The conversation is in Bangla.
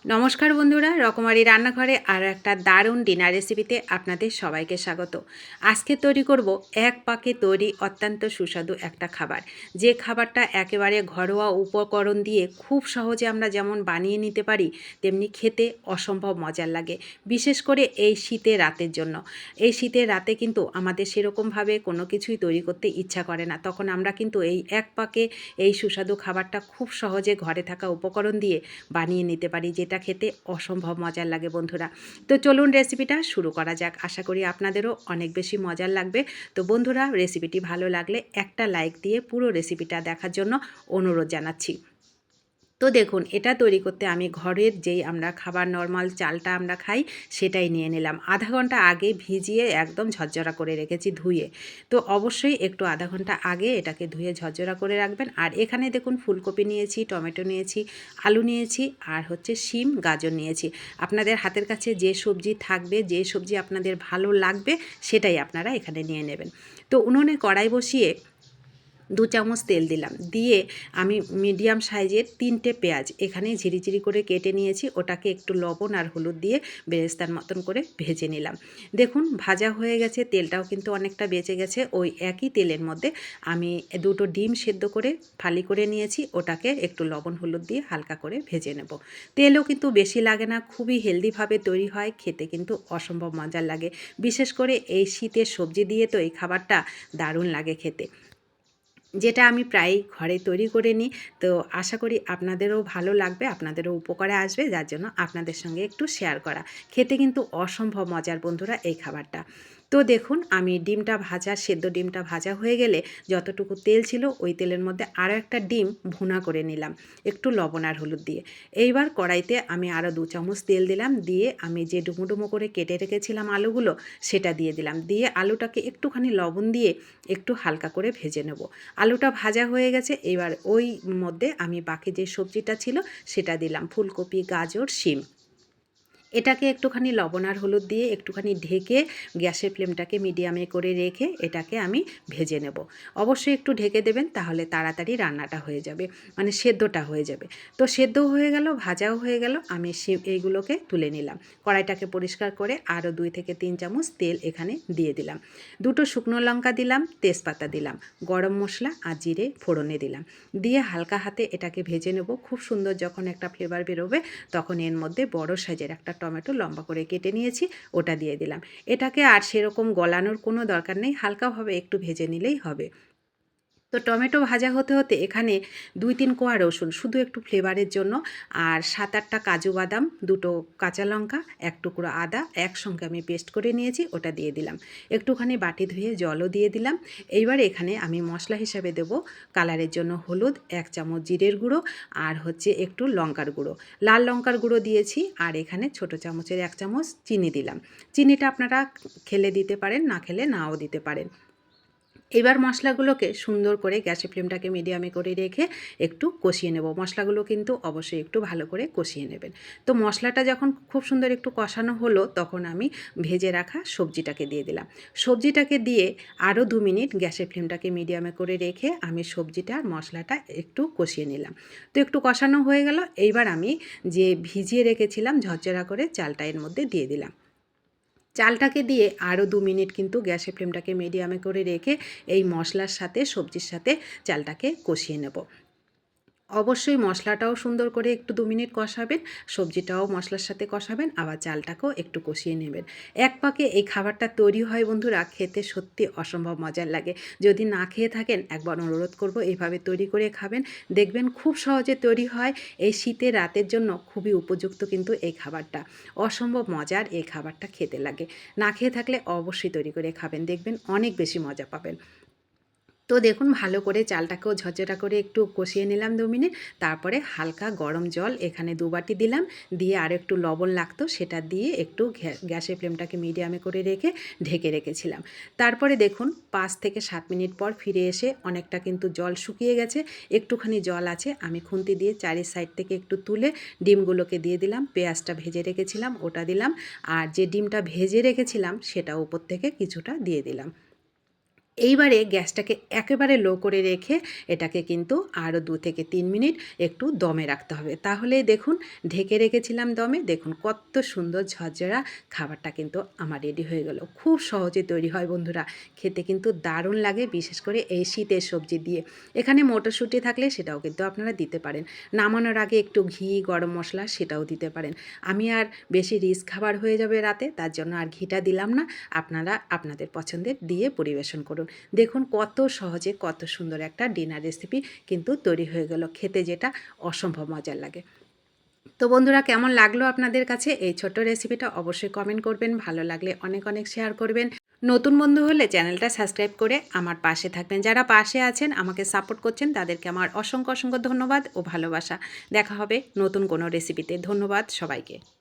নমস্কার বন্ধুরা, রকমারি রান্নাঘরে আরও একটা দারুণ ডিনার রেসিপিতে আপনাদের সবাইকে স্বাগত। আজকে তৈরি করব এক পাকে তৈরি অত্যন্ত সুস্বাদু একটা খাবার, যে খাবারটা একেবারে ঘরোয়া উপকরণ দিয়ে খুব সহজে আমরা যেমন বানিয়ে নিতে পারি, তেমনি খেতে অসম্ভব মজার লাগে। বিশেষ করে এই শীতের রাতের জন্য। এই শীতের রাতে কিন্তু আমাদের সেরকমভাবে কোনো কিছুই তৈরি করতে ইচ্ছা করে না, তখন আমরা কিন্তু এই এক পাকে এই সুস্বাদু খাবারটা খুব সহজে ঘরে থাকা উপকরণ দিয়ে বানিয়ে নিতে পারি, যেটা খেতে অসম্ভব মজার লাগে বন্ধুরা। তো চলুন রেসিপিটা শুরু করা যাক। আশা করি আপনাদেরও অনেক বেশি মজার লাগবে। তো বন্ধুরা, রেসিপিটি ভালো লাগলে একটা লাইক দিয়ে পুরো রেসিপিটা দেখার জন্য অনুরোধ জানাচ্ছি। তো দেখুন, এটা তৈরি করতে আমি ঘরের যেই আমরা খাবার নর্মাল চালটা আমরা খাই সেটাই নিয়ে নিলাম। আধা ঘন্টা আগে ভিজিয়ে একদম ঝরঝরা করে রেখেছি ধুয়ে। তো অবশ্যই একটু আধা ঘন্টা আগে এটাকে ধুয়ে ঝরঝরা করে রাখবেন। আর এখানে দেখুন, ফুলকপি নিয়েছি, টমেটো নিয়েছি, আলু নিয়েছি, আর হচ্ছে শিম গাজর নিয়েছি। আপনাদের হাতের কাছে যে সবজি থাকবে, যে সবজি আপনাদের ভালো লাগবে সেটাই আপনারা এখানে নিয়ে নেবেন। তো উনুনে কড়াই বসিয়ে 2 চামচ তেল দিলাম, দিয়ে আমি মিডিয়াম সাইজের 3টে পেঁয়াজ এখানে ঝিরিঝিরি করে কেটে নিয়েছি, ওটাকে একটু লবণ আর হলুদ দিয়ে বেরেস্তার মতন করে ভেজে নিলাম। দেখুন ভাজা হয়ে গেছে, তেলটাও কিন্তু অনেকটা বেঁচে গেছে। ওই একই তেলের মধ্যে আমি 2টো ডিম সেদ্ধ করে ফালি করে নিয়েছি, ওটাকে একটু লবণ হলুদ দিয়ে হালকা করে ভেজে নেব। তেলও কিন্তু বেশি লাগে না, খুবই হেলদিভাবে তৈরি হয়, খেতে কিন্তু অসম্ভব মজার লাগে। বিশেষ করে এই শীতের সবজি দিয়ে তো এই খাবারটা দারুণ লাগে খেতে, যেটা আমি প্রায়ই ঘরে তৈরি করে নিই। তো আশা করি আপনাদেরও ভালো লাগবে, আপনাদেরও উপকারে আসবে, যার জন্য আপনাদের সঙ্গে একটু শেয়ার করা। খেতে কিন্তু অসম্ভব মজার বন্ধুরা এই খাবারটা। তো দেখুন, আমি ডিমটা ভাজা, সেদ্ধ ডিমটা ভাজা হয়ে গেলে যতটুকু তেল ছিল ওই তেলের মধ্যে আরও একটা ডিম ভুনা করে নিলাম, একটু লবণ আর হলুদ দিয়ে। এইবার কড়াইতে আমি আরও 2 চামচ তেল দিলাম, দিয়ে আমি যে ডুমো ডুমো করে কেটে রেখেছিলাম আলুগুলো সেটা দিয়ে দিলাম, দিয়ে আলুটাকে একটুখানি লবণ দিয়ে একটু হালকা করে ভেজে নেব। আলুটা ভাজা হয়ে গেছে, এবার ওই মধ্যে আমি বাকি যে সবজিটা ছিল সেটা দিলাম, ফুলকপি, গাজর, শিম। এটাকে একটুখানি লবণ আর হলুদ দিয়ে একটুখানি ঢেকে গ্যাসের ফ্লেমটাকে মিডিয়ামে করে রেখে এটাকে আমি ভেজে নেব। অবশ্যই একটু ঢেকে দেবেন, তাহলে তাড়াতাড়ি রান্নাটা হয়ে যাবে, মানে সেদ্ধটা হয়ে যাবে। তো সেদ্ধও হয়ে গেল, ভাজাও হয়ে গেল, আমি এইগুলোকে তুলে নিলাম। কড়াইটাকে পরিষ্কার করে আরও 2 থেকে 3 চামচ তেল এখানে দিয়ে দিলাম। 2টো শুকনো লঙ্কা দিলাম, তেজপাতা দিলাম, গরম মশলা আর জিরে ফোড়নে দিলাম, দিয়ে হালকা হাতে এটাকে ভেজে নেব। খুব সুন্দর যখন একটা ফ্লেভার বেরোবে, তখন এর মধ্যে বড় সাইজের একটা টমেটো লম্বা করে কেটে নিয়েছি, ওটা দিয়ে দিলাম। এটাকে আর সেরকম গলানোর কোনো দরকার নেই, হালকাভাবে একটু ভেজে নিলেই হবে। তো টমেটো ভাজা হতে হতে এখানে 2-3 কোয়া রসুন শুধু একটু ফ্লেভারের জন্য, আর 7-8টা কাজু বাদাম, 2টো কাঁচা লঙ্কা, 1 টুকরো আদা একসঙ্গে আমি পেস্ট করে নিয়েছি, ওটা দিয়ে দিলাম। একটুখানি বাটি ধুয়ে জলও দিয়ে দিলাম। এইবার এখানে আমি মশলা হিসাবে দেব কালারের জন্য হলুদ, 1 চামচ জিরের গুঁড়ো, আর হচ্ছে একটু লঙ্কার গুঁড়ো, লাল লঙ্কার গুঁড়ো দিয়েছি, আর এখানে ছোটো চামচের 1 চামচ চিনি দিলাম। চিনিটা আপনারা খেলে দিতে পারেন, না খেলে নাও দিতে পারেন। এবার মশলাগুলোকে সুন্দর করে গ্যাসের ফ্লেমটাকে মিডিয়ামে করে রেখে একটু কষিয়ে নেব। মশলাগুলো কিন্তু অবশ্যই একটু ভালো করে কষিয়ে নেবেন। তো মশলাটা যখন খুব সুন্দর একটু কষানো হলো, তখন আমি ভেজে রাখা সবজিটাকে দিয়ে দিলাম। সবজিটাকে দিয়ে আরও 2 মিনিট গ্যাসের ফ্লেমটাকে মিডিয়ামে করে রেখে আমি সবজিটা আর মশলাটা একটু কষিয়ে নিলাম। তো একটু কষানো হয়ে গেল, এইবার আমি যে ভিজিয়ে রেখেছিলাম ঝরঝরা করে চালটা এর মধ্যে দিয়ে দিলাম। চালটাকে দিয়ে আরও 2 মিনিট কিন্তু গ্যাসের ফ্লেমটাকে মিডিয়ামে করে রেখে এই মশলার সাথে সবজির সাথে চালটাকে কষিয়ে নেব। অবশ্যই মশলাটাও সুন্দর করে একটু 2 মিনিট কষাবেন, সবজিটাও মশলার সাথে কষাবেন, আবার চালটাকেও একটু কষিয়ে নেবেন। এক পাকে এই খাবারটা তৈরি হয় বন্ধুরা, খেতে সত্যি অসম্ভব মজার লাগে। যদি না খেয়ে থাকেন, একবার অনুরোধ করব এইভাবে তৈরি করে খাবেন, দেখবেন খুব সহজে তৈরি হয়। এই শীতের রাতের জন্য খুবই উপযুক্ত কিন্তু এই খাবারটা। অসম্ভব মজার এই খাবারটা খেতে লাগে। না খেয়ে থাকলে অবশ্যই তৈরি করে খাবেন, দেখবেন অনেক বেশি মজা পাবেন। তো দেখুন, ভালো করে চালটাকেও ঝরঝরা করে একটু কষিয়ে নিলাম 2 মিনিট। তারপরে হালকা গরম জল এখানে 2 বাটি দিলাম, দিয়ে আর একটু লবণ লাগতো সেটা দিয়ে একটু গ্যাসের ফ্লেমটাকে মিডিয়ামে করে রেখে ঢেকে রেখেছিলাম। তারপরে দেখুন 5 থেকে 7 মিনিট পর ফিরে এসে অনেকটা কিন্তু জল শুকিয়ে গেছে, একটুখানি জল আছে। আমি খুন্তি দিয়ে চারি সাইড থেকে একটু তুলে ডিমগুলোকে দিয়ে দিলাম, পেঁয়াজটা ভেজে রেখেছিলাম ওটা দিলাম, আর যে ডিমটা ভেজে রেখেছিলাম সেটা উপর থেকে কিছুটা দিয়ে দিলাম। এইবারে গ্যাসটাকে একেবারে লো করে রেখে এটাকে কিন্তু আরও 2 থেকে 3 মিনিট একটু দমে রাখতে হবে। তাহলে দেখুন ঢেকে রেখেছিলাম দমে, দেখুন কত সুন্দর ঝরঝরা খাবারটা কিন্তু আমার রেডি হয়ে গেল। খুব সহজে তৈরি হয় বন্ধুরা, খেতে কিন্তু দারুণ লাগে, বিশেষ করে এই শীতের সবজি দিয়ে। এখানে মটরশুঁটি থাকলে সেটাও কিন্তু আপনারা দিতে পারেন। নামানোর আগে একটু ঘি, গরম মশলা সেটাও দিতে পারেন। আমি আর বেশি রিচ খাবার হয়ে যাবে রাতে, তার জন্য আর ঘিটা দিলাম না। আপনারা আপনাদের পছন্দের দিয়ে পরিবেশন করুন। দেখুন কত সহজে কত সুন্দর একটা ডিনার রেসিপি কিন্তু তৈরি হয়ে গেল, খেতে যেটা অসম্ভব মজার লাগে। তো বন্ধুরা, কেমন লাগলো আপনাদের কাছে এই ছোট্ট রেসিপিটা অবশ্যই কমেন্ট করবেন, ভালো লাগলে অনেক অনেক শেয়ার করবেন। নতুন বন্ধু হলে চ্যানেলটা সাবস্ক্রাইব করে আমার পাশে থাকবেন। যারা পাশে আছেন আমাকে সাপোর্ট করছেন তাদেরকে আমার অসংখ্য অসংখ্য ধন্যবাদ ও ভালোবাসা। দেখা হবে নতুন কোনো রেসিপিতে। ধন্যবাদ সবাইকে।